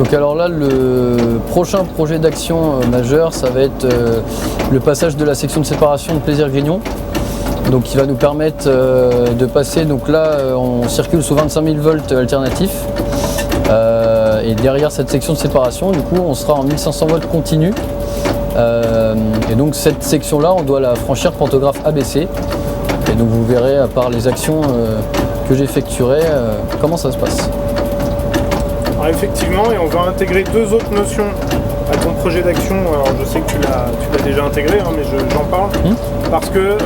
Donc alors là, le prochain projet d'action majeur, ça va être le passage de la section de séparation de Plaisir-Grignon. Donc qui va nous permettre de passer, donc là on circule sous 25 000 volts alternatifs. Et derrière cette section de séparation, du coup, on sera en 1500 volts continu. Et donc cette section-là, on doit la franchir pantographe ABC. Et donc vous verrez, à part les actions que j'effectuerai, comment ça se passe. Alors effectivement, et on va intégrer deux autres notions à ton projet d'action. Alors je sais que tu l'as déjà intégré, hein, mais j'en parle. Parce que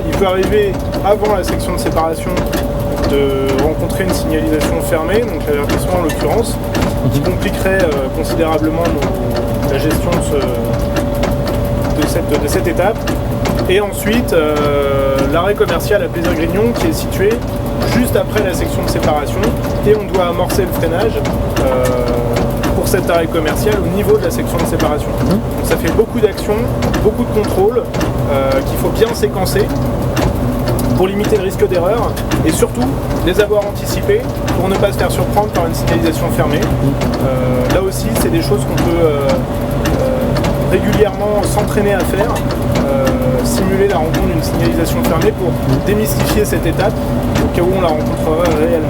il peut arriver avant la section de séparation de rencontrer une signalisation fermée, donc l'avertissement en l'occurrence, qui compliquerait considérablement la gestion de cette étape. Et ensuite, l'arrêt commercial à Plaisir-Grignon qui est situé juste après la section de séparation, et on doit amorcer le freinage pour cet arrêt commercial au niveau de la section de séparation. Donc ça fait beaucoup d'actions, beaucoup de contrôles qu'il faut bien séquencer pour limiter le risque d'erreur et surtout les avoir anticipés pour ne pas se faire surprendre par une signalisation fermée. Là aussi, c'est des choses qu'on peut régulièrement s'entraîner à faire, simuler la rencontre d'une signalisation fermée pour démystifier cette étape au cas où on la rencontrera réellement.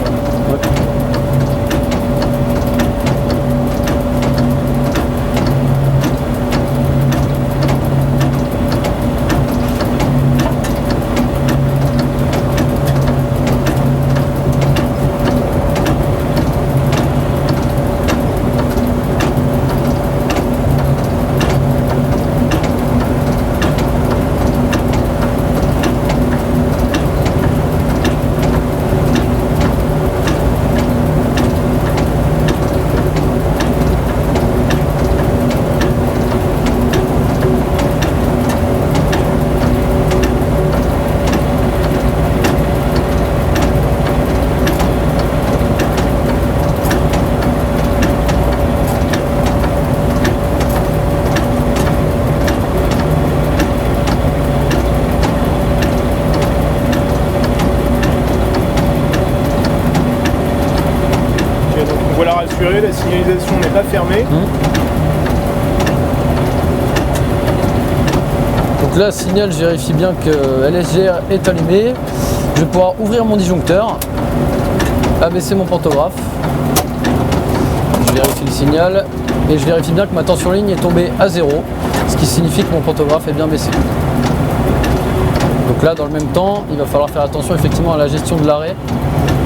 Voilà, rassuré, la signalisation n'est pas fermée. Donc là, signal, je vérifie bien que LSGR est allumé. Je vais pouvoir ouvrir mon disjoncteur, abaisser mon pantographe. Je vérifie le signal et je vérifie bien que ma tension ligne est tombée à 0, ce qui signifie que mon pantographe est bien baissé. Donc là, dans le même temps, il va falloir faire attention effectivement à la gestion de l'arrêt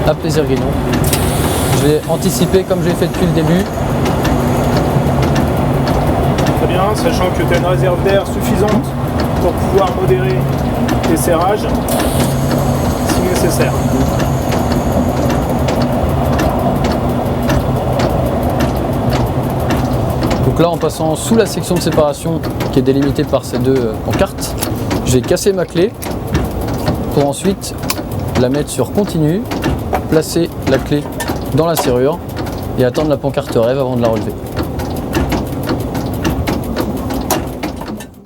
à Plaisir-Grignon. Je vais anticiper comme je l'ai fait depuis le début. Très bien, sachant que tu as une réserve d'air suffisante pour pouvoir modérer tes serrages si nécessaire. Donc là, en passant sous la section de séparation qui est délimitée par ces deux pancartes, j'ai cassé ma clé pour ensuite la mettre sur continu, placer la clé dans la serrure et attendre la pancarte rêve avant de la relever.